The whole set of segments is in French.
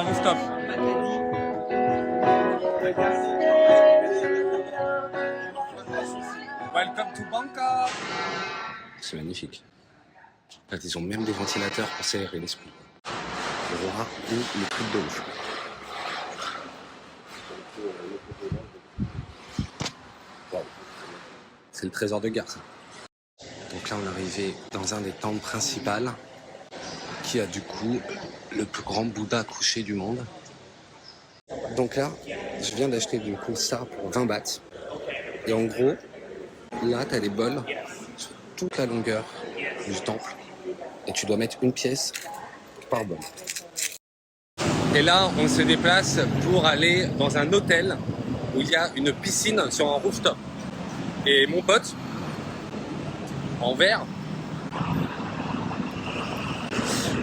un rooftop. Welcome to Bangkok. C'est magnifique. En fait, ils ont même des ventilateurs pour s'aérer l'esprit. L'aurora ou le truc de ouf. Wow. C'est le trésor de guerre, ça. Donc là, on est arrivé dans un des temples principaux qui a du coup le plus grand Bouddha couché du monde. Donc là, je viens d'acheter du coup ça pour 20 bahts. Et en gros, là, tu as des bols sur toute la longueur du temple. Et tu dois mettre une pièce par bol. Et là, on se déplace pour aller dans un hôtel où il y a une piscine sur un rooftop. Et mon pote, en vert,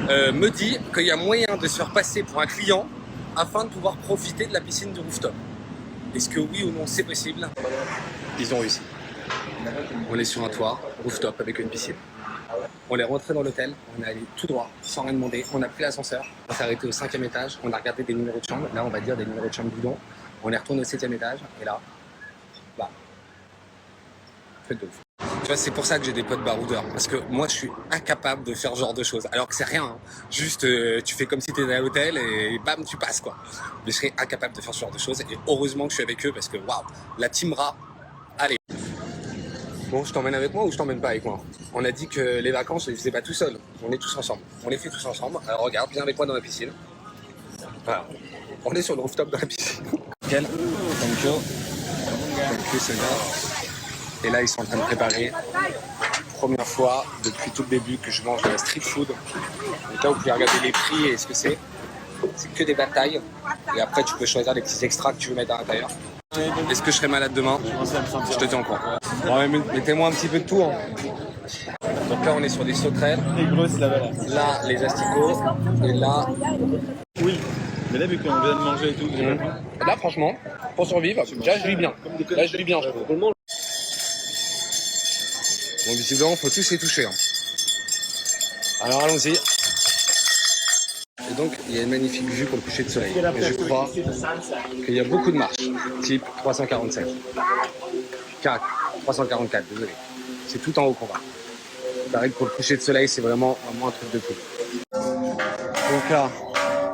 me dit qu'il y a moyen de se faire passer pour un client afin de pouvoir profiter de la piscine du rooftop. Est-ce que oui ou non c'est possible? Ils ont réussi. On est sur un toit, rooftop avec une piscine. On est rentré dans l'hôtel, on est allé tout droit, sans rien demander. On a pris l'ascenseur, on s'est arrêté au 5e étage, on a regardé des numéros de chambre. Là, on va dire des numéros de chambre bidons. On est retourné au 7e étage, et là, bah, faites de ouf. Tu vois, c'est pour ça que j'ai des potes baroudeurs. Parce que moi, je suis incapable de faire ce genre de choses. Alors que c'est rien. Hein. Juste, tu fais comme si tu étais à l'hôtel et bam, tu passes, quoi. Mais je serais incapable de faire ce genre de choses. Et heureusement que je suis avec eux parce que, waouh, la team Ra, allez. Bon, je t'emmène avec moi ou je t'emmène pas avec moi? On a dit que les vacances, je les faisais pas tout seul. On est tous ensemble. On les fait tous ensemble. Alors regarde, viens avec moi dans la piscine. Voilà. On est sur le rooftop dans la piscine. Nickel. Thank you. Thank you, c'est bien. Et là, ils sont en train de préparer. Première fois depuis tout le début que je mange de la street food. Donc là, vous pouvez regarder les prix et ce que c'est. C'est que des batailles. Et après, tu peux choisir les petits extras que tu veux mettre à l'intérieur. Est-ce que je serai malade demain? Je te tiens au courant. Bon, mettez-moi un petit peu de tout. Hein. Donc là, on est sur des sauterelles. Là, les asticots. Et là... Oui, mais là, vu qu'on vient de manger et tout... Là, franchement, pour survivre, là, je vis bien. Là, je vis bien, je trouve. Bon, visiblement, faut tous les toucher. Hein. Alors, allons-y. Et donc, il y a une magnifique vue pour le coucher de soleil. Et je crois qu'il y a beaucoup de marches, type 347. 344, désolé. C'est tout en haut qu'on va. Il paraît que pour le coucher de soleil, c'est vraiment un truc de fou. Donc là,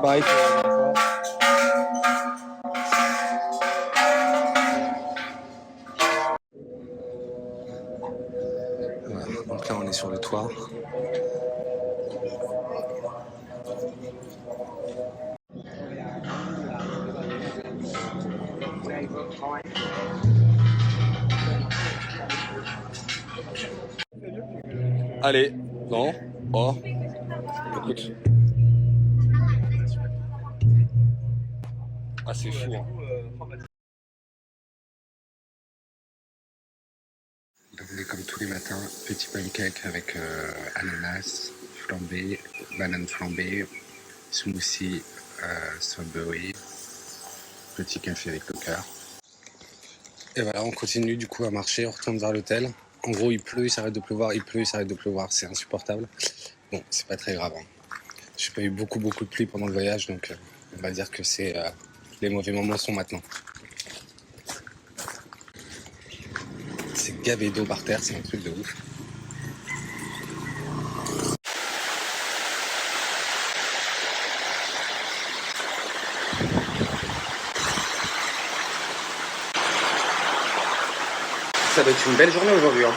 pareil que la dernière fois. Voilà, donc là, on est sur le toit. Allez, non, oh, écoute. Ah, c'est fou, hein. Donc, on est comme tous les matins, petit pancake avec ananas flambé, banane flambée, smoothie, strawberry, petit café avec le cœur. Et voilà, on continue du coup à marcher, on retourne vers l'hôtel. En gros, il pleut, il s'arrête de pleuvoir, il pleut, il s'arrête de pleuvoir, c'est insupportable. Bon, c'est pas très grave. Hein. J'ai pas eu beaucoup de pluie pendant le voyage, donc on va dire que c'est les mauvais moments sont maintenant. C'est gavé d'eau par terre, c'est un truc de ouf. Ça va être une belle journée aujourd'hui. Hein.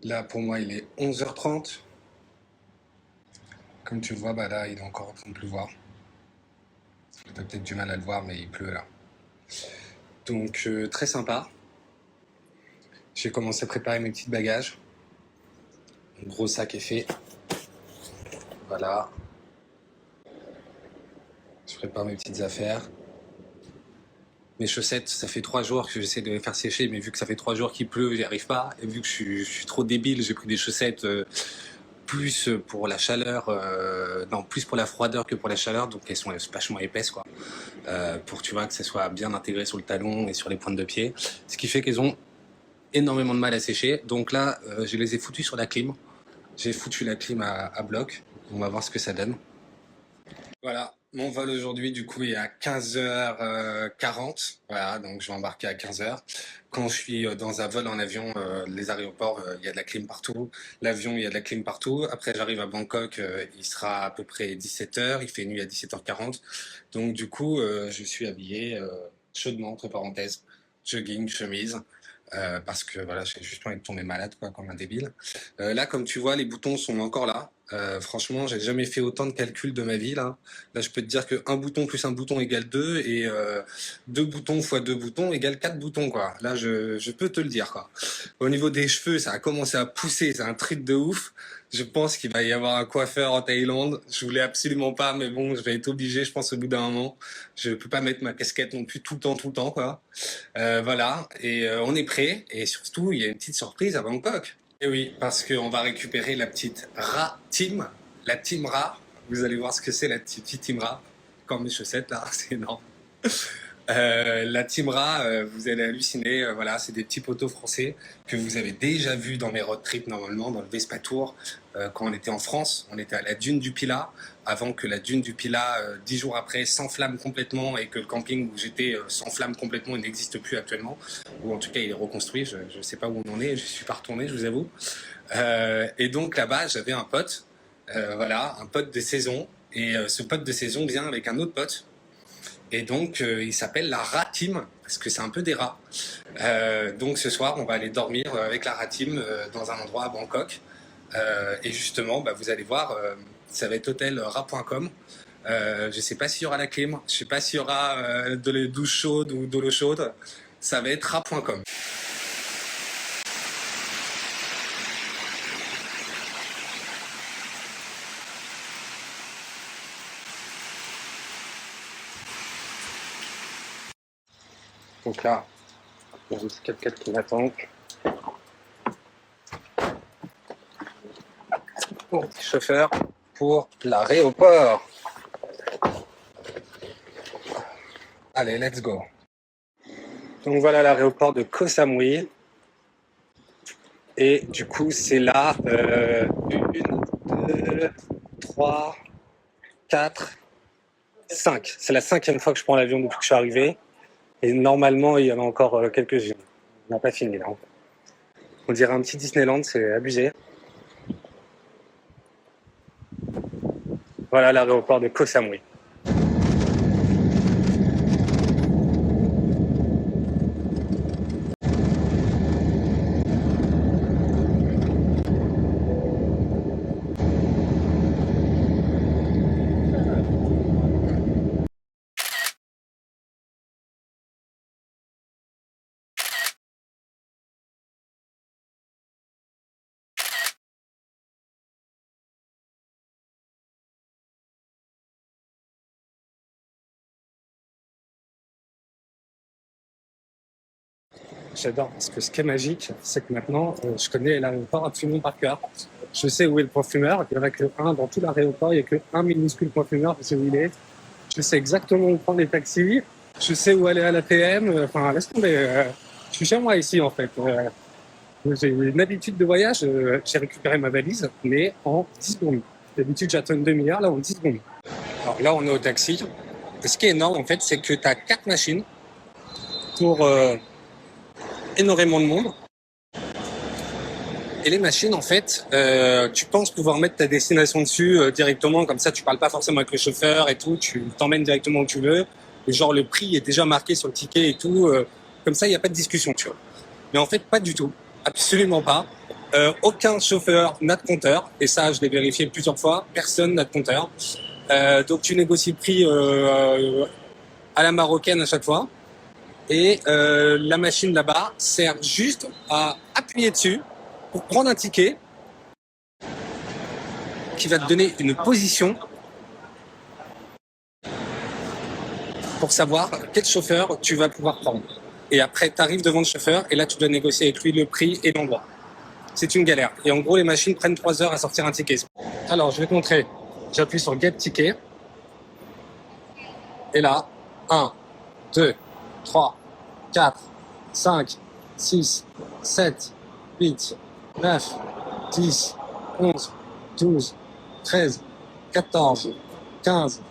Là, pour moi, il est 11h30. Comme tu le vois, bah là, il est encore en train de pleuvoir. Tu as peut-être du mal à le voir, mais il pleut là. Donc, très sympa. J'ai commencé à préparer mes petits bagages. Mon gros sac est fait. Voilà. Je prépare mes petites affaires. Mes chaussettes, ça fait 3 jours que j'essaie de les faire sécher, mais vu que ça fait 3 jours qu'il pleut, j'y arrive pas. Et vu que je suis trop débile, j'ai pris des chaussettes plus pour la chaleur, non, plus pour la froideur que pour la chaleur, donc elles sont vachement épaisses, quoi, pour, tu vois, que ça soit bien intégré sur le talon et sur les pointes de pied, ce qui fait qu'elles ont énormément de mal à sécher. Donc là, je les ai foutues sur la clim. J'ai foutu la clim à bloc. On va voir ce que ça donne. Voilà, mon vol aujourd'hui, du coup, est à 15h40. Voilà, donc je vais embarquer à 15h. Quand je suis dans un vol en avion, les aéroports, il y a de la clim partout. L'avion, il y a de la clim partout. Après, j'arrive à Bangkok, il sera à peu près 17h. Il fait nuit à 17h40. Donc, du coup, je suis habillé chaudement, entre parenthèses, jogging, chemise. Parce que voilà, j'ai juste envie de tomber malade, quoi, comme un débile. Là, comme tu vois, les boutons sont encore là. Franchement, j'ai jamais fait autant de calculs de ma vie, là. Là, je peux te dire que un bouton plus un bouton égale 2 et 2 boutons fois 2 boutons égale 4 boutons, quoi. Là, je peux te le dire, quoi. Au niveau des cheveux, ça a commencé à pousser, c'est un truc de ouf. Je pense qu'il va y avoir un coiffeur en Thaïlande. Je voulais absolument pas, mais bon, je vais être obligé, je pense, au bout d'un moment. Je peux pas mettre ma casquette non plus tout le temps, quoi. Voilà, et on est prêt. Et surtout, il y a une petite surprise à Bangkok. Et oui, parce qu'on va récupérer la petite Ra Team, la Team Ra. Vous allez voir ce que c'est la petite Team Ra. Comme mes chaussettes, là, c'est énorme. La Team Ra, vous allez halluciner. Voilà, c'est des petits poteaux français que vous avez déjà vus dans mes road trips normalement, dans le Vespa Tour. Quand on était en France, on était à la dune du Pilat, avant que la dune du Pilat, 10 jours après, s'enflamme complètement et que le camping où j'étais s'enflamme complètement et n'existe plus actuellement. Ou en tout cas, il est reconstruit. Je ne sais pas où on en est. Je suis pas retourné, je vous avoue. Et donc là-bas, j'avais un pote, voilà, un pote de saison. Et ce pote de saison vient avec un autre pote. Et donc, il s'appelle la Ra Team, parce que c'est un peu des rats. Donc, ce soir, on va aller dormir avec la Ra Team dans un endroit à Bangkok. Et justement, bah, vous allez voir, ça va être hôtel ra.com. Je ne sais pas s'il y aura la clim, je ne sais pas s'il y aura de la douche chaude ou de l'eau chaude. Ça va être ra.com. Donc là, il y a juste quelqu'un qui m'attend. Pour chauffeur pour l'aéroport. Allez, let's go. Donc voilà l'aéroport de Koh Samui. Et du coup, c'est là 1, 2, 3, 4, 5. C'est la 5e fois que je prends l'avion depuis que je suis arrivé. Et normalement, il y en a encore quelques-unes. On n'a pas fini là. On dirait un petit Disneyland, c'est abusé. Voilà l'aéroport de Koh Samui. J'adore, parce que ce qui est magique, c'est que maintenant, je connais l'aéroport absolument par cœur. Je sais où est le point fumeur, il n'y en a que un dans tout l'aéroport, il n'y a que un minuscule point fumeur, je sais où il est. Je sais exactement où prendre les taxis, je sais où aller à l'ATM, enfin laisse tomber, je suis chez moi ici en fait. J'ai une habitude de voyage, j'ai récupéré ma valise, mais en 10 secondes. D'habitude j'attends une demi-heure, là en 10 secondes. Alors là on est au taxi, et ce qui est énorme en fait, c'est que tu as 4 machines pour énormément de monde. Et les machines, en fait, tu penses pouvoir mettre ta destination dessus directement, comme ça tu parles pas forcément avec le chauffeur et tout, tu t'emmènes directement où tu veux. Et genre le prix est déjà marqué sur le ticket et tout, comme ça il n'y a pas de discussion, tu vois. Mais en fait, pas du tout, absolument pas. Aucun chauffeur n'a de compteur, et ça je l'ai vérifié plusieurs fois, personne n'a de compteur. Donc tu négocies le prix à la marocaine à chaque fois. Et la machine là-bas sert juste à appuyer dessus pour prendre un ticket qui va te donner une position pour savoir quel chauffeur tu vas pouvoir prendre. Et après, tu arrives devant le chauffeur et là, tu dois négocier avec lui le prix et l'endroit. c'est une galère. Et en gros, les machines prennent 3 heures à sortir un ticket. Alors, je vais te montrer. J'appuie sur Get Ticket. Et là, 1, 2, 3, 4, 5, 6, 7, 8, 9, 10, 11, 12, 13, 14, 15,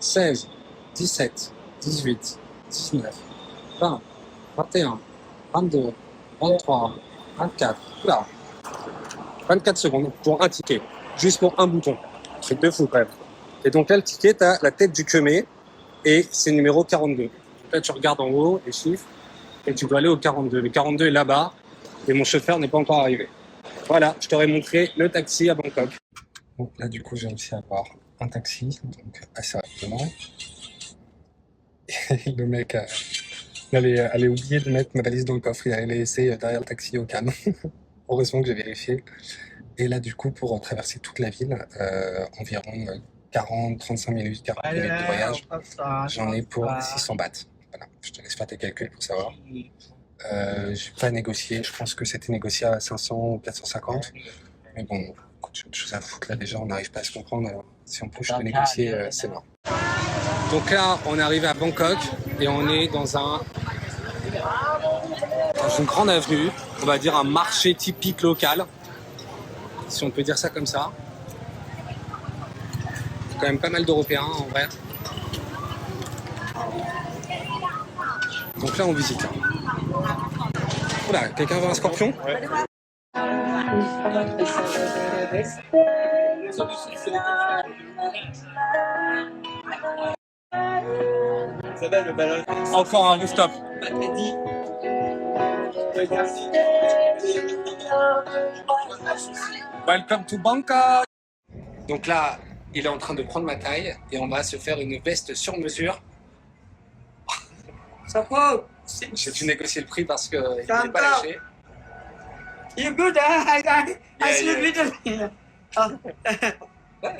16, 17, 18, 19, 20, 21, 22, 23, 24. Oula. 24 secondes pour un ticket. Juste pour un bouton. Truc de fou quand même. Et donc là, le ticket, t'as la tête du Kemé et c'est numéro 42. Donc là, tu regardes en haut les chiffres et tu dois aller au 42. Le 42 est là-bas et mon chauffeur n'est pas encore arrivé. Voilà, je t'aurais montré le taxi à Bangkok. Donc là, du coup, j'ai réussi à avoir un taxi, donc assez rapidement. Et le mec allait oublier de mettre ma valise dans le coffre. Il allait laisser derrière le taxi au calme. Heureusement que j'ai vérifié. Et là, du coup, pour traverser toute la ville, environ 40, 35 minutes, 40 minutes de voyage, j'en ai pour 600 bahts. Voilà, je te laisse faire tes calculs pour savoir. J'ai pas négocié, je pense que c'était négocié à 500 ou 450. Mais bon, écoute, j'ai autre chose à foutre là déjà, on n'arrive pas à se comprendre. Alors, si en plus je peux négocier, c'est mort. Donc là, on est arrivé à Bangkok et on est dans une grande avenue, on va dire un marché typique local, si on peut dire ça comme ça. Il y a quand même pas mal d'Européens en vrai. Donc là, on visite. Oula, quelqu'un veut un scorpion? Ouais. Encore un rooftop. Welcome to Bangkok. Donc là, il est en train de prendre ma taille et on va se faire une veste sur mesure. J'ai dû négocier le prix parce qu'il n'est pas lâché. You good? I sleep little.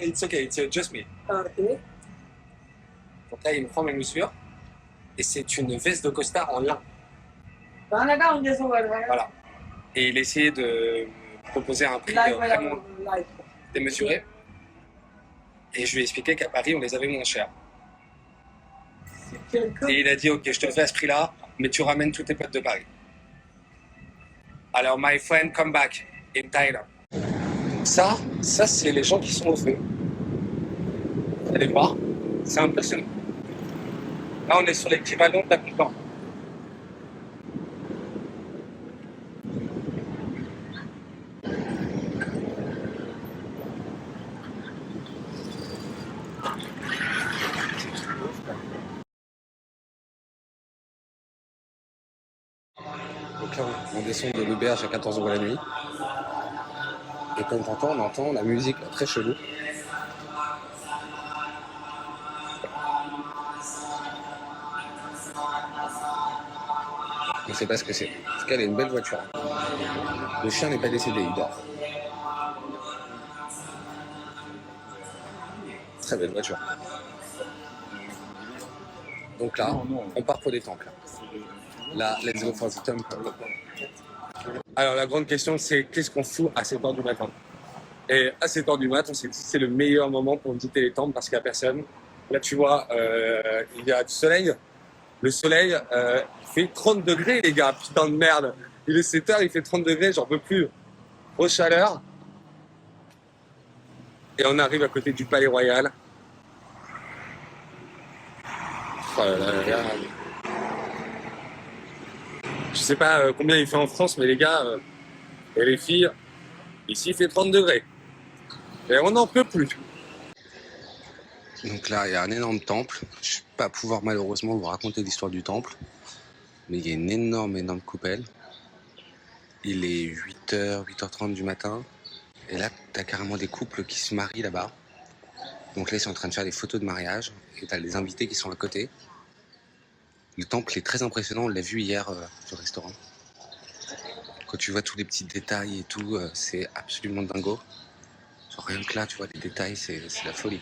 It's okay, it's just me. Okay. Donc là, il me prend mes mesures et c'est une veste de costard en lin. Voilà. Et il essayait de me proposer un prix vraiment démesuré. Et je lui ai expliqué qu'à Paris, on les avait moins chers. Et il a dit, ok, je te le fais à ce prix-là, mais tu ramènes tous tes potes de Paris. Alors, my friend, come back in Thailand. Ça c'est les gens qui sont au feu. Vous allez voir, c'est impressionnant. Là, on est sur l'équivalent de la Bhoutan. Donc là, on descend de l'auberge à 14 € la nuit. Et comme t'entends, on entend la musique là, très chelou. Je ne sais pas ce que c'est. En tout cas, elle a une belle voiture. Le chien n'est pas décédé, il dort. Très belle voiture. Donc là, on part pour des temples. Là, let's go for the temple. Alors la grande question, c'est qu'est-ce qu'on fout à 7h du matin? Et à 7h du matin, on s'est dit c'est le meilleur moment pour visiter les temples parce qu'il n'y a personne. Là, tu vois, il y a du soleil. Le soleil, il fait 30 degrés, les gars. Putain de merde. Il est 7h, il fait 30 degrés, j'en peux plus. Aux chaleurs. Et on arrive à côté du Palais Royal. Oh là là là là. Je sais pas combien il fait en France, mais les gars et les filles, ici il fait 30 degrés. Et on n'en peut plus. Donc là, il y a un énorme temple. Je ne vais pas pouvoir malheureusement vous raconter l'histoire du temple. Mais il y a une énorme coupelle. Il est 8h, 8h30 du matin. Et là, tu as carrément des couples qui se marient là-bas. Donc là, ils sont en train de faire des photos de mariage. Et tu as les invités qui sont à côté. Le temple est très impressionnant, on l'a vu hier au restaurant. Quand tu vois tous les petits détails et tout, c'est absolument dingo. Genre rien que là, tu vois, les détails, c'est la folie.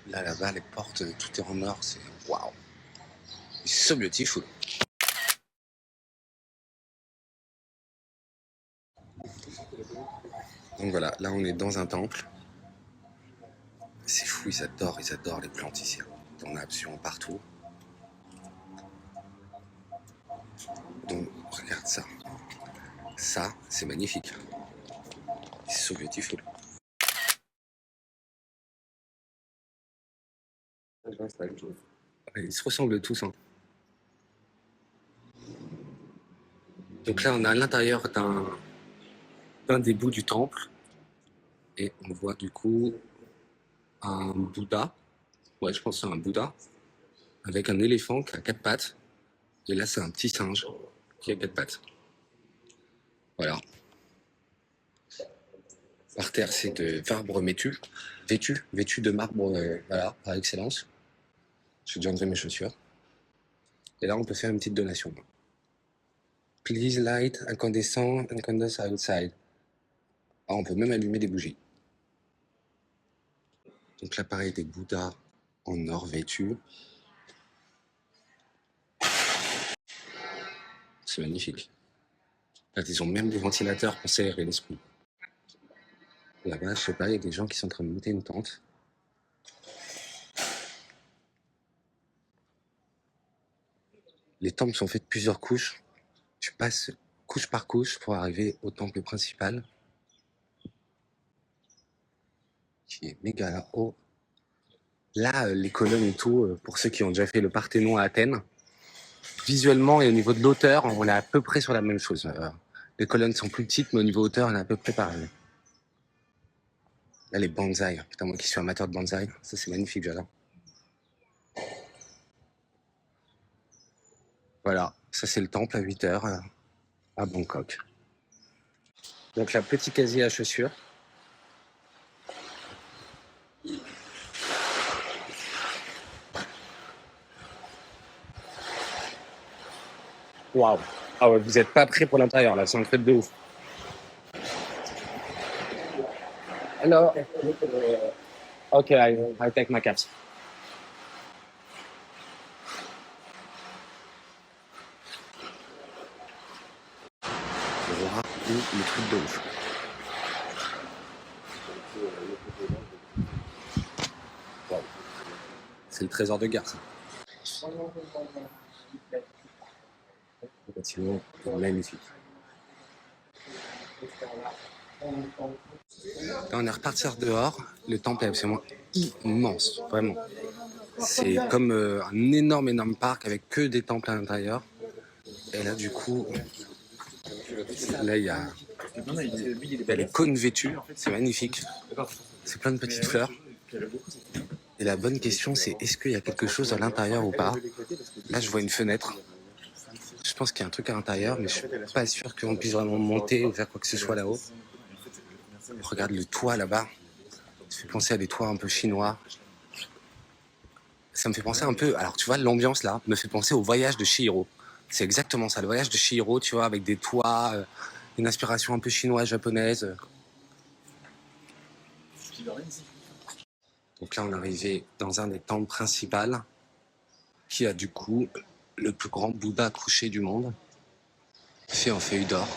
Là, là-bas, les portes, tout est en or, c'est waouh. It's so beautiful. Donc voilà, là on est dans un temple. C'est fou, ils adorent les plantes ici. On a absolument partout. Donc regarde ça. Ça, c'est magnifique. C'est so beautiful. Ils se ressemblent tous. Hein. Donc là, on est à l'intérieur d'un des bouts du temple. Et on voit du coup un Bouddha. Ouais, je pense que c'est un Bouddha. Avec un éléphant qui a 4 pattes. Et là, c'est un petit singe qui a 4 pattes. Voilà. Par terre, c'est de marbre vêtu de marbre, voilà, par excellence. J'ai déjà enlevé mes chaussures. Et là, on peut faire une petite donation. Please light incandescent outside. Ah, on peut même allumer des bougies. Donc là, pareil, des Bouddhas en or vêtus. C'est magnifique. Là, ils ont même des ventilateurs pour s'aérer l'esprit. Là-bas, je sais pas, il y a des gens qui sont en train de monter une tente. Les temples sont faits de plusieurs couches. Tu passes couche par couche pour arriver au temple principal, qui est méga haut. Là, les colonnes et tout, pour ceux qui ont déjà fait le Parthénon à Athènes, visuellement et au niveau de l'auteur, on est à peu près sur la même chose. Les colonnes sont plus petites, mais au niveau hauteur, on est à peu près pareil. Là, les bonsaïs. Putain, moi qui suis amateur de bonsaïs, ça c'est magnifique, j'adore. Voilà, ça c'est le temple à 8 heures à Bangkok. Donc la petit casier à chaussures. Waouh. Ah ouais, vous n'êtes pas prêts pour l'intérieur là, c'est un truc de ouf. Hello. Ok, I take my caps. Voilà, le truc de ouf. Wow. C'est le trésor de guerre, ça. Le bâtiment est magnifique. Là, on est reparti dehors. Le temple est absolument immense, vraiment. C'est comme un énorme parc avec que des temples à l'intérieur. Et là, du coup, là, il y a les cônes vêtus. C'est magnifique. C'est plein de petites fleurs. Et la bonne question, c'est est-ce qu'il y a quelque chose à l'intérieur ou pas? Là, je vois une fenêtre. Je pense qu'il y a un truc à l'intérieur, mais je suis pas sûr qu'on puisse vraiment monter ou faire quoi que ce soit là-haut. Regarde le toit là-bas. Ça fait penser à des toits un peu chinois. Ça me fait penser un peu... Alors, tu vois, l'ambiance là me fait penser au voyage de Chihiro. C'est exactement ça, le voyage de Chihiro, tu vois, avec des toits, une inspiration un peu chinoise, japonaise. Donc là, on est arrivé dans un des temples principaux qui a du coup le plus grand Bouddha couché du monde, fait en feuille d'or.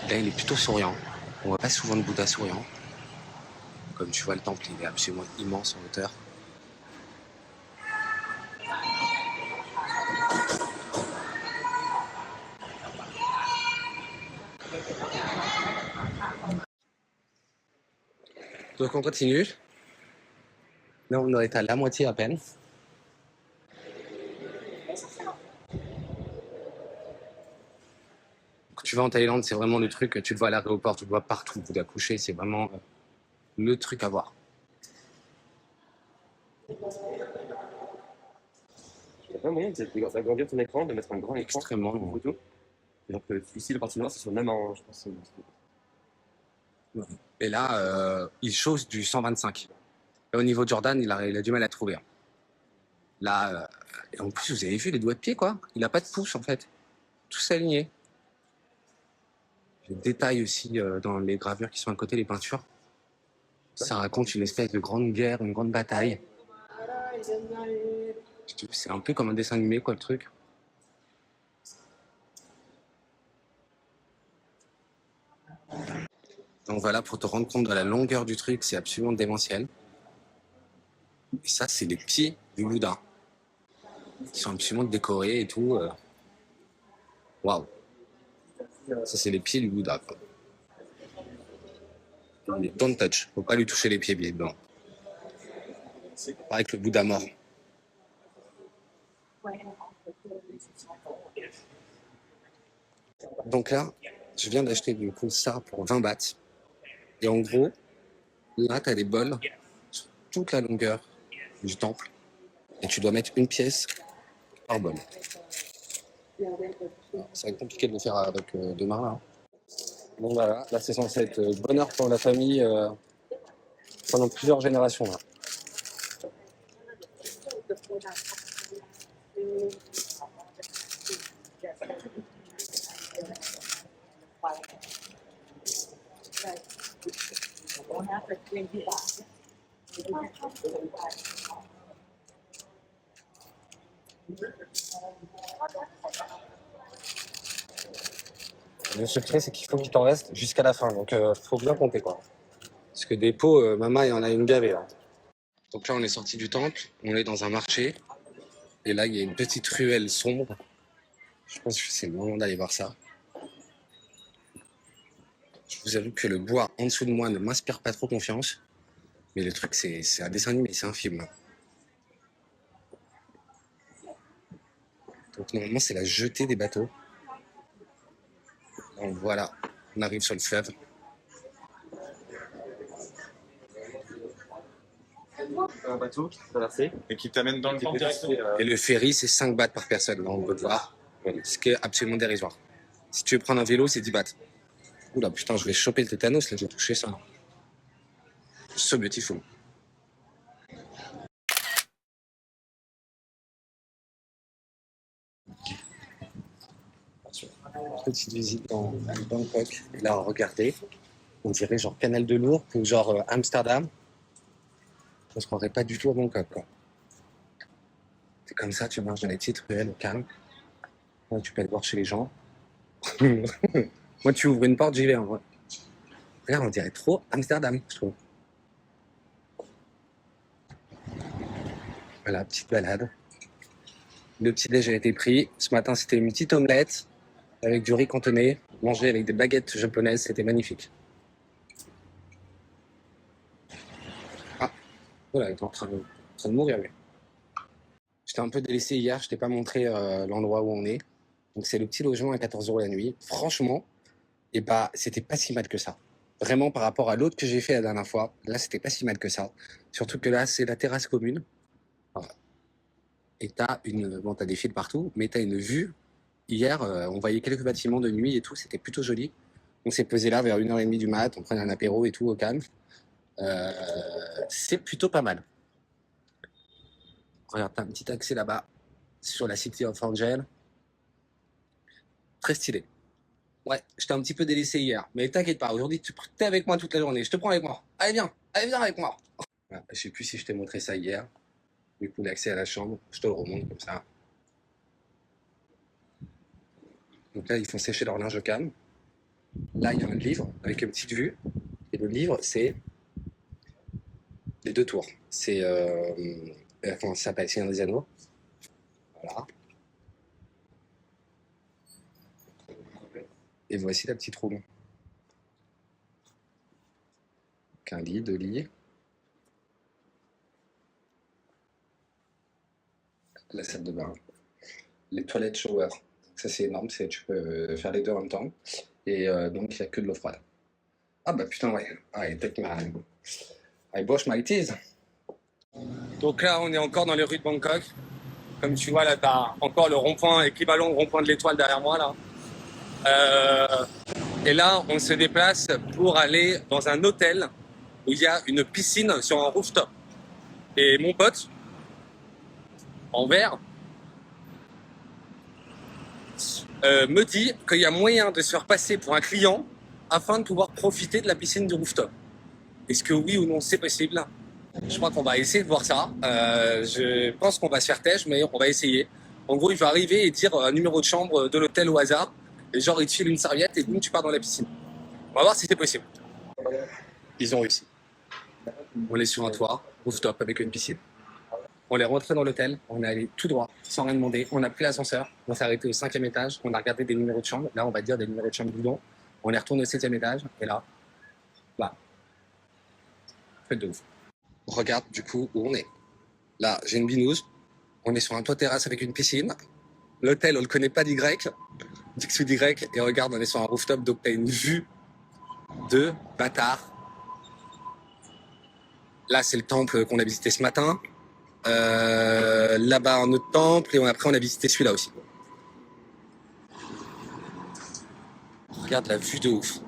Là, il est plutôt souriant. On voit pas souvent de Bouddha souriant. Comme tu vois, le temple, il est absolument immense en hauteur. Donc on continue. Là, on est à la moitié à peine. Quand tu vas en Thaïlande, c'est vraiment le truc, tu le vois à l'aéroport, tu le vois partout, Bouddha couché, c'est vraiment le truc à voir. Il y a pas moyen d'agrandir ton écran, de mettre un grand écran Extrêmement de long. photo. Alors que ici, le parti noir, c'est sur le même en, je pense. Et là, il chausse du 125. Et au niveau de Jordan, il a du mal à trouver. Hein. Là, et en plus, vous avez vu les doigts de pied, quoi. Il n'a pas de pouce, en fait. Tout aligné. Les détails aussi dans les gravures qui sont à côté, les peintures. Ça raconte une espèce de grande guerre, une grande bataille. C'est un peu comme un dessin animé, quoi, le truc. Donc voilà, pour te rendre compte de la longueur du truc, c'est absolument démentiel. Et ça, c'est les pieds du Bouddha. Ils sont absolument décorés et tout. Waouh. Ça, c'est les pieds du Bouddha, quoi. Don't touch. Faut pas lui toucher les pieds, bien dedans. Pareil que le Bouddha mort. Donc là, je viens d'acheter du coup ça pour 20 bahts. Et en gros, là, tu as des bols sur toute la longueur du temple. Et tu dois mettre une pièce par bol. Ça va être compliqué de le faire avec deux mains là. Bon voilà, là c'est censé être bonheur pour la famille pendant plusieurs générations là. Le secret, c'est qu'il faut qu'il t'en reste jusqu'à la fin. Donc, faut bien compter, quoi. Parce que des pots, maman, il y en a une gavée, là. Donc là, on est sorti du temple. On est dans un marché. Et là, il y a une petite ruelle sombre. Je pense que c'est le moment d'aller voir ça. Je vous avoue que le bois en dessous de moi ne m'inspire pas trop confiance. Mais le truc, c'est un dessin animé, c'est un film. Donc, normalement, c'est la jetée des bateaux. Donc voilà, on arrive sur le fleuve. Un bateau qui peut traverser et qui t'amène dans le temple directement. Et le ferry, c'est 5 bahts par personne, là, on peut le voir. Ce qui est absolument dérisoire. Si tu veux prendre un vélo, c'est 10 bahts. Oula, putain, je vais choper le tétanos, là, j'ai touché ça. So beautiful. Petite visite dans Bangkok. Et là, regardez, on dirait genre Canal de Lourdes ou genre Amsterdam. On se croirait pas du tout à Bangkok, quoi. C'est comme ça, tu marches dans les petites ruelles, au calme. Ouais, tu peux aller voir chez les gens. Moi, tu ouvres une porte, j'y vais, en vrai. Regarde, on dirait trop Amsterdam, je trouve. Voilà, petite balade. Le petit déj a été pris. Ce matin, c'était une petite omelette avec du riz cantonné, mangé avec des baguettes japonaises. C'était magnifique. Ah, voilà, il est en train de mourir, lui. J'étais un peu délaissé hier, je t'ai pas montré l'endroit où on est. Donc c'est le petit logement à 14 € la nuit. Franchement, et bah, c'était pas si mal que ça. Vraiment, par rapport à l'autre que j'ai fait la dernière fois, là, c'était pas si mal que ça. Surtout que là, c'est la terrasse commune. Voilà. Et t'as des fils partout, mais t'as une vue. Hier, on voyait quelques bâtiments de nuit et tout, c'était plutôt joli. On s'est posé là vers 1h30 du mat, on prenait un apéro et tout au calme. C'est plutôt pas mal. Regarde, t'as un petit accès là-bas sur la City of Angel. Très stylé. Ouais, j'étais un petit peu délaissé hier, mais t'inquiète pas, aujourd'hui t'es avec moi toute la journée, je te prends avec moi. Allez viens avec moi. Voilà, je sais plus si je t'ai montré ça hier. Du coup, l'accès à la chambre, je te le remonte comme ça. Donc là, ils font sécher leur linge au calme. Là, il y a un livre avec une petite vue. Et le livre, c'est les 2 tours. C'est comment ça s'appelle, Seigneur des Anneaux. Voilà. Et voici la petite room. Donc un lit, 2 lits. La salle de bain. Les toilettes shower. Ça, c'est énorme, tu peux faire les deux en même temps. Et donc, il n'y a que de l'eau froide. Ah bah putain, ouais. I brush my teeth. Donc là, on est encore dans les rues de Bangkok. Comme tu vois, là, tu as encore le rond-point, équivalent au rond-point de l'Étoile derrière moi, là. Et là, on se déplace pour aller dans un hôtel où il y a une piscine sur un rooftop. Et mon pote, en vert, me dit qu'il y a moyen de se faire passer pour un client afin de pouvoir profiter de la piscine du rooftop. Est-ce que oui ou non c'est possible? Je crois qu'on va essayer de voir ça. Je pense qu'on va se faire têche, mais on va essayer. En gros, il va arriver et dire un numéro de chambre de l'hôtel au hasard. Et genre, il te file une serviette et boum, tu pars dans la piscine. On va voir si c'est possible. Ils ont réussi. On est sur un toit, rooftop avec une piscine. On est rentré dans l'hôtel, on est allé tout droit, sans rien demander. On a pris l'ascenseur, on s'est arrêté au 5e étage, on a regardé des numéros de chambre. Là, on va dire des numéros de chambre bidons. On est retourné au 7e étage, et là, fête de ouf. On regarde du coup où on est. Là, j'ai une binouse. On est sur un toit terrasse avec une piscine. L'hôtel, on le connaît pas d'Y. Dixou d'Y. Et regarde, on est sur un rooftop, donc t'as une vue de bâtard. Là, c'est le temple qu'on a visité ce matin. Là-bas, un autre temple. Et après, on a visité celui-là aussi. Regarde la vue de ouf.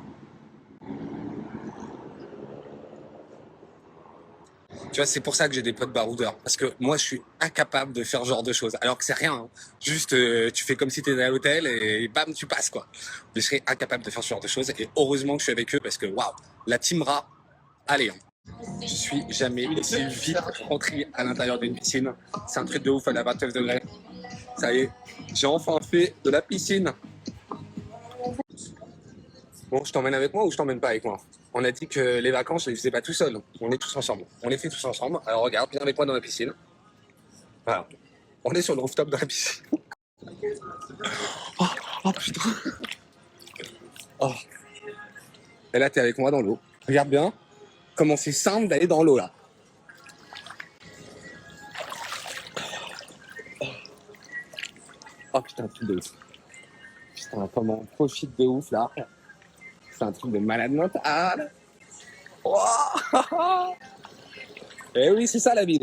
Tu vois, c'est pour ça que j'ai des potes baroudeurs. Parce que moi, je suis incapable de faire ce genre de choses. Alors que c'est rien. Hein. Juste, tu fais comme si tu étais à l'hôtel et bam, tu passes, quoi. Mais je serais incapable de faire ce genre de choses. Et heureusement que je suis avec eux parce que, waouh, la team Ra, allez. Hein. Je suis jamais aussi vite rentré à l'intérieur d'une piscine. C'est un truc de ouf à la 29 degrés. Ça y est, j'ai enfin fait de la piscine. Bon, je t'emmène avec moi ou je t'emmène pas avec moi? On a dit que les vacances, je les faisais pas tout seul. On est tous ensemble. On les fait tous ensemble. Alors regarde, viens avec moi dans la piscine. Voilà. On est sur le rooftop de la piscine. Oh putain. Oh. Et là, t'es avec moi dans l'eau. Regarde bien comment c'est simple d'aller dans l'eau là. Oh putain, tout de ouf. Putain, comment on profite de ouf là. C'est un truc de malade mental. Wow. Eh oui, c'est ça la vie.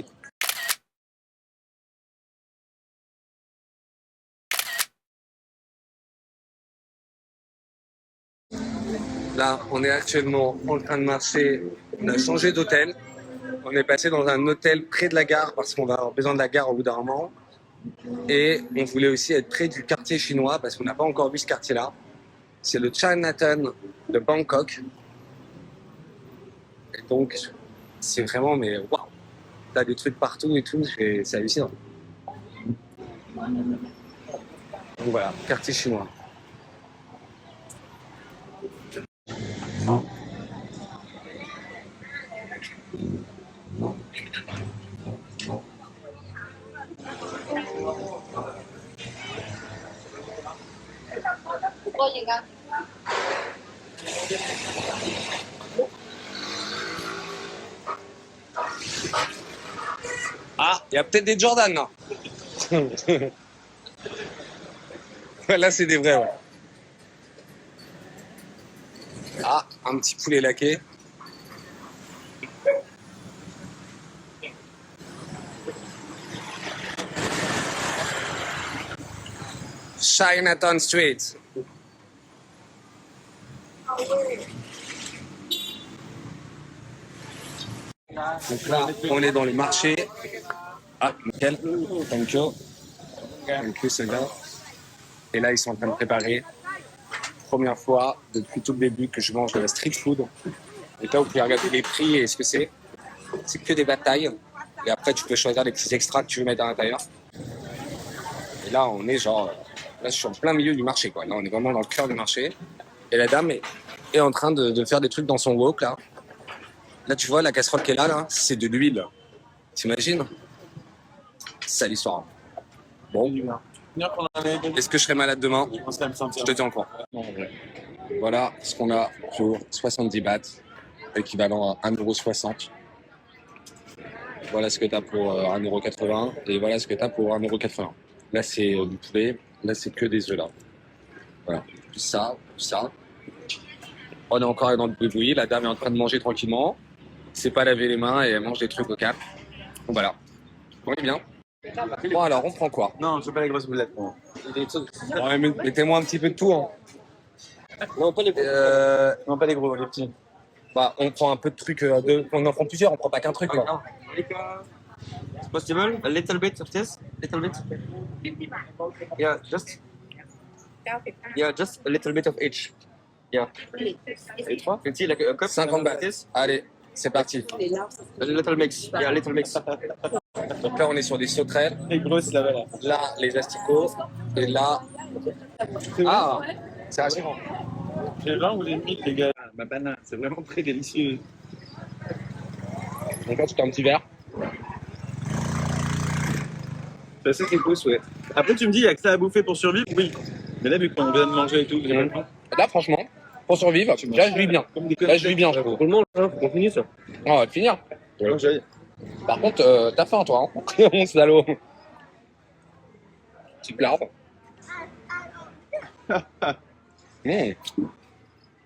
Là, on est actuellement en train de marcher. On a changé d'hôtel. On est passé dans un hôtel près de la gare parce qu'on va avoir besoin de la gare au bout d'un moment. Et on voulait aussi être près du quartier chinois parce qu'on n'a pas encore vu ce quartier-là. C'est le Chinatown de Bangkok. Et donc, c'est vraiment, mais waouh! T'as des trucs partout et tout, c'est hallucinant. Donc voilà, quartier chinois. Ah, il y a peut-être des Jordan là. Là, c'est des vrais, ouais. Ah, un petit poulet laqué. Chinatown Street. Donc là, on est dans le marché. Ah, nickel. Thank you. Thank you, c'est là. Et là, ils sont en train de préparer. Première fois depuis tout le début que je mange de la street food. Et là, vous pouvez regarder les prix et ce que c'est. C'est que des batailles. Et après, tu peux choisir les petits extras que tu veux mettre à l'intérieur. Et là, on est genre... Là, je suis en plein milieu du marché, quoi. Là, on est vraiment dans le cœur du marché. Et la dame est en train de faire des trucs dans son wok, là. Là, tu vois, la casserole qui est là, c'est de l'huile. T'imagines? C'est ça l'histoire. Bon. Est-ce que je serai malade demain? Je te tiens au courant. Voilà ce qu'on a pour 70 bahts, équivalent à 1,60 €. Voilà ce que tu as pour 1,80 € et voilà ce que tu as pour 1,80 €. Là, c'est du poulet. Là, c'est que des œufs, là. Voilà. Tout ça, tout ça. On est encore dans le bruit. La dame est en train de manger tranquillement. C'est pas laver les mains et elle mange des trucs au cap. Bon, voilà. On est bien. Bon, alors, on prend quoi? Non, je veux pas les grosses boulettes. Bon. Ouais, mettez-moi un petit peu de tout. Hein. Non, pas les gros. Non, pas les gros, les petits. Bah, on prend un peu de trucs. On en prend plusieurs, on prend pas qu'un truc. Quoi. It's possible? A little bit of this? Little bit? Yeah, just a little bit of each. Yeah. Et trois? Petit, like a cup? 50 bahts. Allez, c'est parti. A little mix. Yeah, a little mix. Donc là, on est sur des sauterelles. Les grosses, là, voilà. Là, les asticots. Et là... Ah, c'est rassurant. Les 20 ou les 1000, les gars? Ma banane, c'est vraiment très délicieux. Donc là, tu as un petit verre. C'est assez cool, ouais. Après, tu me dis, il y a que ça à bouffer pour survivre? Oui. Mais là, vu qu'on vient de manger et tout, j'ai pas le temps. Là, franchement, pour survivre, là, je vis bien. Là, je vis bien, j'avoue. Tout le monde, hein, faut qu'on finisse. On va finir. Ouais, j'aille. Par contre, t'as faim, toi, hein? Mon salaud. Petite larve.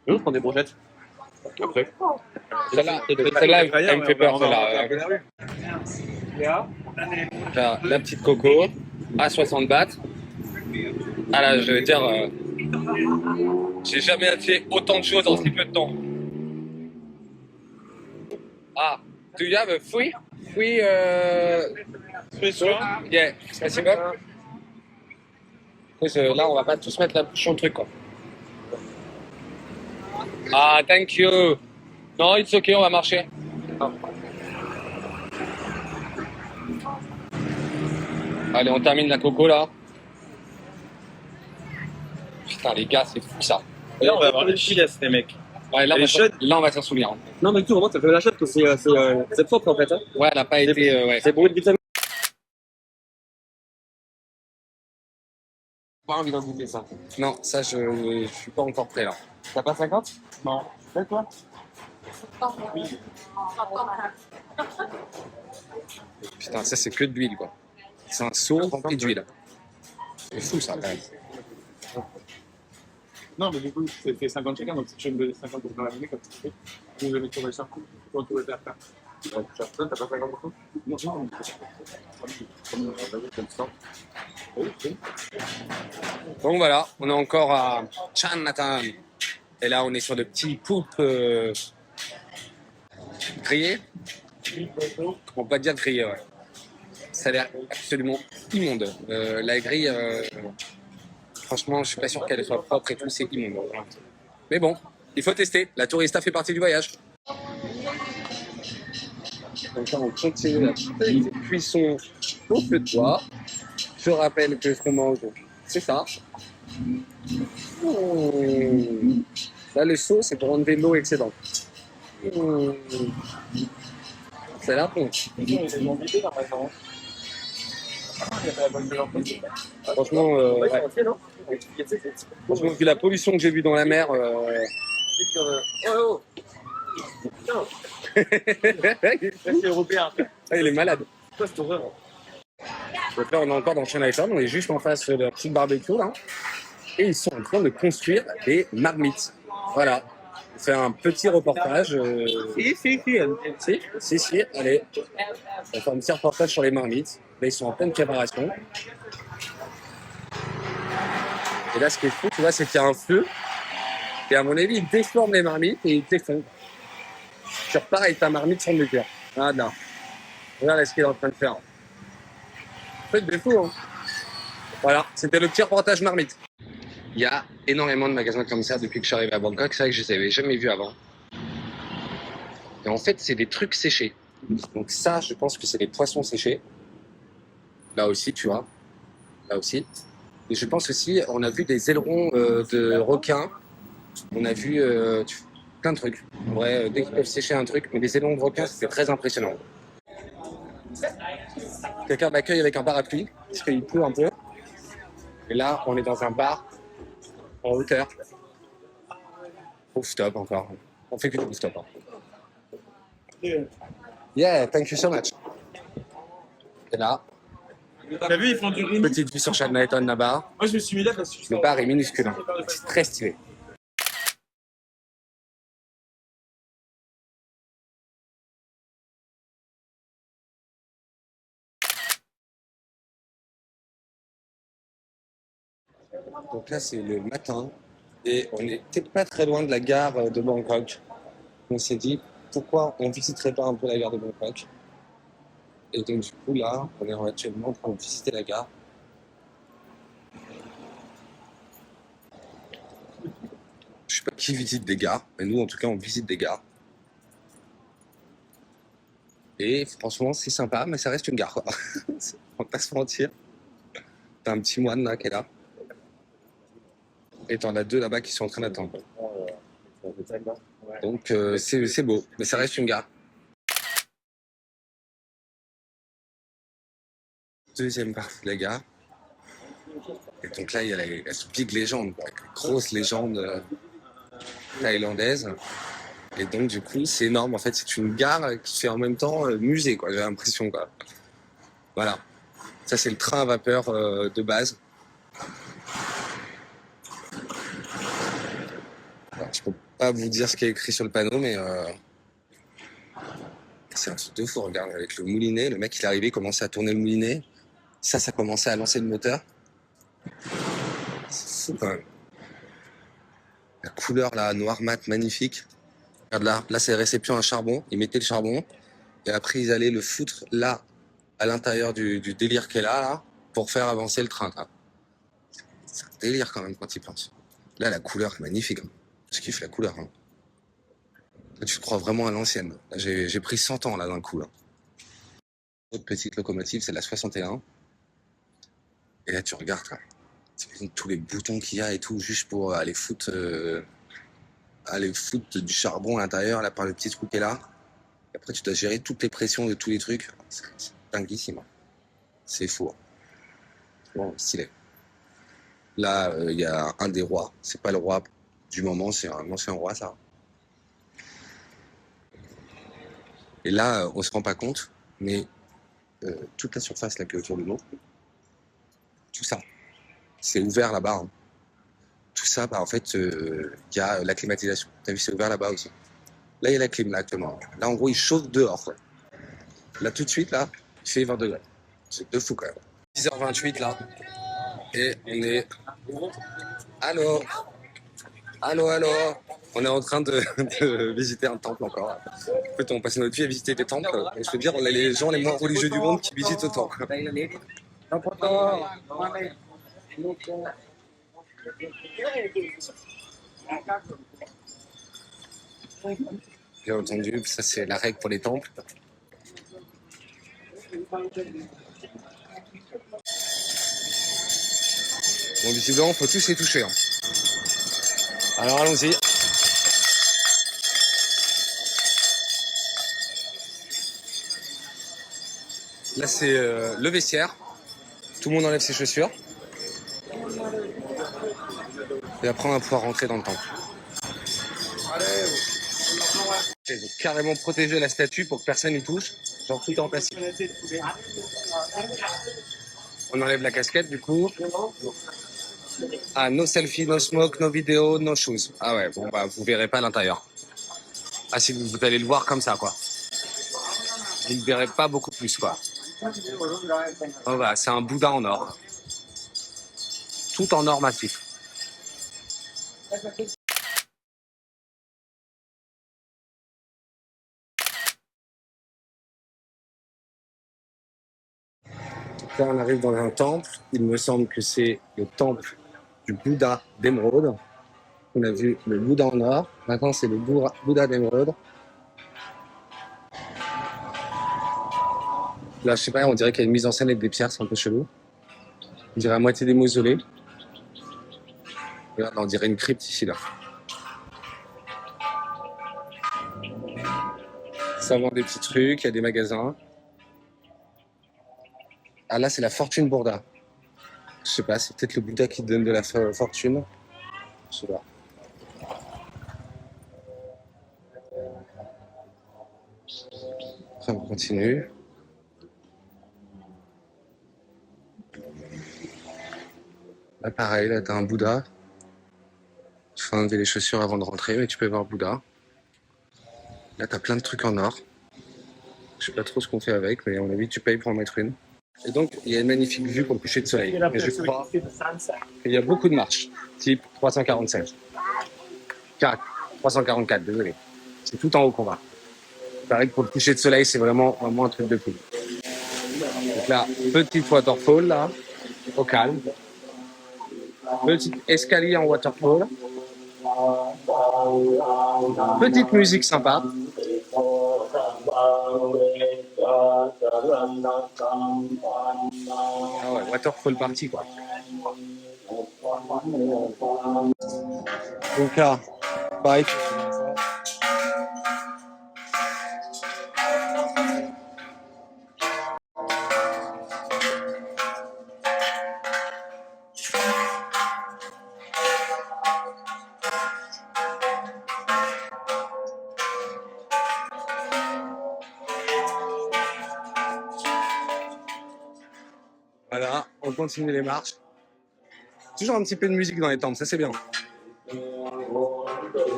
Je prends des brochettes. Après. Celle-là, elle me fait peur, celle-là. La petite coco à 60 bahts. Ah là, je vais dire, j'ai jamais fait autant de choses en si peu de temps. Ah, do you have a free yeah, possible? Là, on va pas tous mettre la bouche sur le truc, quoi. Ah, thank you. Non, it's ok, on va marcher. Allez, on termine la coco, là. Putain, les gars, c'est fou, ça. Et là, on va avoir les chilasses, les mecs. Ouais, là, Et on va s'en souvenir. Non, mais tout, vraiment, ça fait la chatte que c'est propre en fait. Hein. Ouais, elle a pas été... ouais. C'est bourré de vitamines. Pas envie d'en goûter ça. Non, ça, je suis pas encore prêt, là. T'as pas 50? Non. Fais toi. Putain, ça, c'est que de l'huile, quoi. C'est un seau rempli d'huile. C'est fou, ça, quand même. Non, mais du coup, c'est fait 50 chacun, donc si tu veux me donner 50 pour ramener, comme tu fais, vous me mettez sur le charcou, quand tu veux faire ça. T'as pas 50 pour non, non, Donc voilà, on est encore à Chinatown. Et là, on est sur de petits poulpes grillés. On peut pas dire grillés, ouais. Ça a l'air absolument immonde. La grille, franchement, je suis pas sûr qu'elle soit propre et tout, c'est immonde. Mais bon, il faut tester. La tourista fait partie du voyage. Donc là, on continue la petite cuisson au feu de bois. Je rappelle que ce qu'on mange, c'est ça. Là, le seau, c'est pour enlever l'eau excédente. C'est là, bon. Franchement, ouais. Franchement, vu la pollution que j'ai vue dans la mer, c'est européen. Ah, il est malade. Quoi, cette horreur? Donc là, on est encore dans Chinatown, on est juste en face de la petite barbecue, là. Et ils sont en train de construire des marmites. Voilà. On fait un petit reportage. Si, allez. On fait un petit reportage sur les marmites. Là, ils sont en pleine préparation. Et là, ce qui est fou, tu vois, c'est qu'il y a un feu. Et à mon avis, ils déforment les marmites et ils défont. Tu repars avec ta marmite sans le cœur. Ah non. Regarde ce qu'il est en train de faire. Faites des fous, hein. Voilà, c'était le petit reportage marmite. Il y a énormément de magasins comme ça depuis que je suis arrivé à Bangkok. C'est vrai que je les avais jamais vus avant. Et en fait, c'est des trucs séchés. Donc ça, je pense que c'est des poissons séchés. Là aussi, tu vois. Là aussi. Et je pense aussi, on a vu des ailerons de requins. On a vu plein de trucs. En vrai, dès qu'ils peuvent sécher un truc, mais les ailerons de requins, c'était très impressionnant. Quelqu'un m'accueille avec un parapluie, parce qu'il pleut un peu. Et là, on est dans un bar en hauteur. Rooftop encore. On fait que du rooftop. Hein. Yeah, thank you so much. Et là, T'as vu, ils font du riz. petite vue sur Chinatown là-bas. Moi, je me suis mis là parce que Le bar est minuscule. Hein. C'est très stylé. Donc là, c'est le matin et on n'était pas très loin de la gare de Bangkok. On s'est dit, pourquoi on ne visiterait pas un peu la gare de Bangkok? Et donc, du coup, là, on est actuellement en train de visiter la gare. Je sais pas qui visite des gares, mais nous, en tout cas, on visite des gares. Et franchement, c'est sympa, mais ça reste une gare, quoi. On va pas se mentir. T'as un petit moine là qui est là. Et t'en as deux là-bas qui sont en train d'attendre. Donc c'est beau, mais ça reste une gare. Deuxième partie de la gare. Et donc là, il y a la big légende, la grosse légende thaïlandaise. Et donc du coup, c'est énorme. En fait, c'est une gare qui fait en même temps musée, quoi. J'ai l'impression, quoi. Voilà. Ça, c'est le train à vapeur de base. Alors, je peux pas vous dire ce qui est écrit sur le panneau, mais c'est un truc de fou. Regarde, avec le moulinet, le mec il est arrivé, il commençait à tourner le moulinet. Ça commençait à lancer le moteur. C'est fou quand même. La couleur là, noir mat, magnifique. Regarde là c'est réception à charbon. Ils mettaient le charbon et après ils allaient le foutre là, à l'intérieur du délire qu'est là, pour faire avancer le train. Là. C'est un délire quand même quand ils pensent. Là, la couleur est magnifique. Hein. Je kiffe la couleur. Hein. Là, tu te crois vraiment à l'ancienne. J'ai pris 100 ans là d'un coup. Là. Autre petite locomotive, c'est la 61. Et là, tu regardes là. Tous les boutons qu'il y a et tout, juste pour aller foutre du charbon à l'intérieur, là, par le petit trou qui est là. Et après, tu dois gérer toutes les pressions de tous les trucs. C'est dinguissime. C'est fou. Bon, stylé. Là, il y a un des rois. C'est pas le roi du moment, c'est un ancien roi, ça. Et là, on se rend pas compte, mais toute la surface là qui est autour de nous, tout ça, c'est ouvert là-bas. Hein. Tout ça, bah, en fait, il y a la climatisation. T'as vu, c'est ouvert là-bas aussi. Là, il y a la clim, là, actuellement. Là, en gros, il chauffe dehors. Quoi. Là, tout de suite, là, il fait 20 degrés. C'est de fou, quand même. 10h28, là. Et on est... Allô? On est en train de visiter un temple encore. En fait, on passe notre vie à visiter des temples. Et je veux dire, on a les gens les moins religieux du monde qui visitent autant. Bien entendu, ça c'est la règle pour les temples. Bon, visiblement, on peut tous les toucher. Hein. Alors allons-y. Là, c'est le vestiaire. Tout le monde enlève ses chaussures. Et après, on va pouvoir rentrer dans le temple. Ils ont carrément protégé la statue pour que personne n'y touche. Genre tout en plastique. On enlève la casquette, du coup. Ah, no selfie, no smoke, no vidéo, no shoes. Ah ouais, bon, bah, vous verrez pas l'intérieur. Ah, si vous allez le voir comme ça, quoi. Vous ne verrez pas beaucoup plus, quoi. Oh, bah, c'est un Bouddha en or. Tout en or massif. Là, on arrive dans un temple. Il me semble que c'est le temple du Bouddha d'émeraude. On a vu le Bouddha en or. Maintenant, c'est le Bouddha d'émeraude. Là, je sais pas, on dirait qu'il y a une mise en scène avec des pierres, c'est un peu chelou. On dirait à moitié des mausolées. Regarde, on dirait une crypte ici, là. Ça vend des petits trucs, il y a des magasins. Ah là, c'est la fortune Bouddha. Je sais pas, c'est peut-être le Bouddha qui donne de la fortune. Je sais pas. Après, on continue. Là, pareil, là, t'as un Bouddha. Il faut enlever les chaussures avant de rentrer, mais tu peux voir Bouddha. Là, t'as plein de trucs en or. Je sais pas trop ce qu'on fait avec, mais à mon avis, tu payes pour en mettre une. Et donc, il y a une magnifique vue pour le coucher de soleil. Et je crois qu'il y a beaucoup de marches, type 347. 344, désolé. C'est tout en haut qu'on va. Il paraît que pour le coucher de soleil, c'est vraiment un truc de fou. Donc là, petit waterfall, là, au calme. Petit escalier en waterfall. Petite musique sympa. Ah ouais, waterfall party, quoi. Donc là, pareil, Voilà, on continue les marches. Toujours un petit peu de musique dans les temples, ça c'est bien.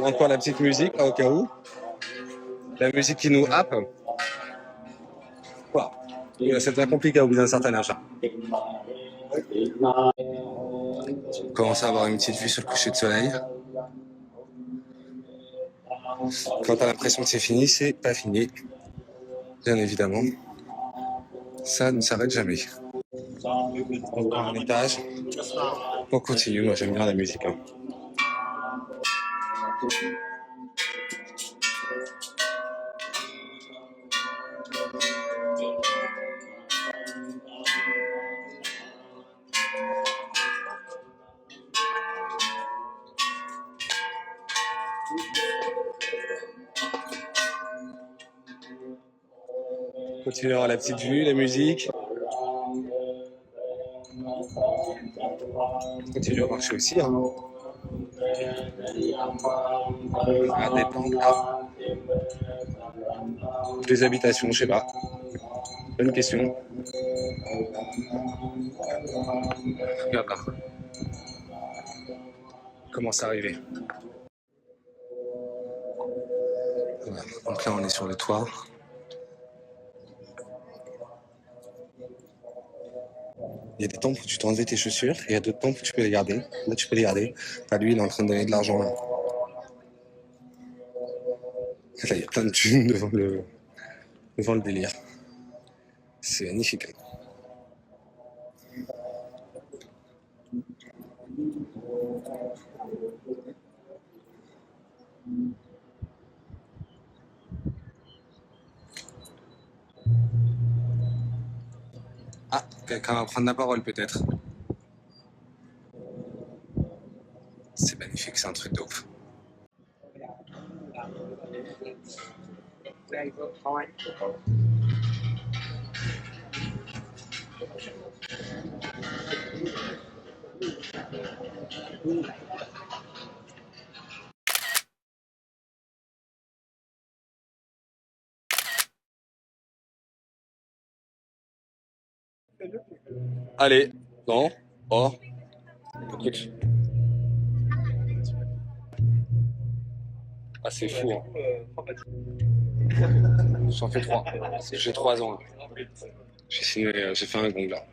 Encore la petite musique, au cas où. La musique qui nous happe. Voilà. Ça devient compliqué au bout d'un certain âge. On commence à avoir une petite vue sur le coucher de soleil. Quand t'as l'impression que c'est fini, c'est pas fini. Bien évidemment. Ça ne s'arrête jamais. On prend un étage. On continue, moi j'aime bien la musique. Hein. Continuons à la petite vue, la musique. Continuons à marcher aussi. Hein. À des temples là. Des habitations, je sais pas. Bonne question. Regarde là. Commence à arriver. Voilà. Donc là on est sur le toit. Il y a des temples où tu dois enlever tes chaussures et il y a d'autres temples où tu peux les garder. Là, tu peux les garder. Enfin, lui, il est en train de donner de l'argent. Là, il y a plein de thunes devant le délire. C'est magnifique. Ah, quelqu'un va prendre la parole peut-être. C'est magnifique, c'est un truc de ouf. Allez, non, oh, truc. Ah, c'est fou. Hein. J'en fais 3. J'ai 3 ans. Là. J'ai fait un gong là.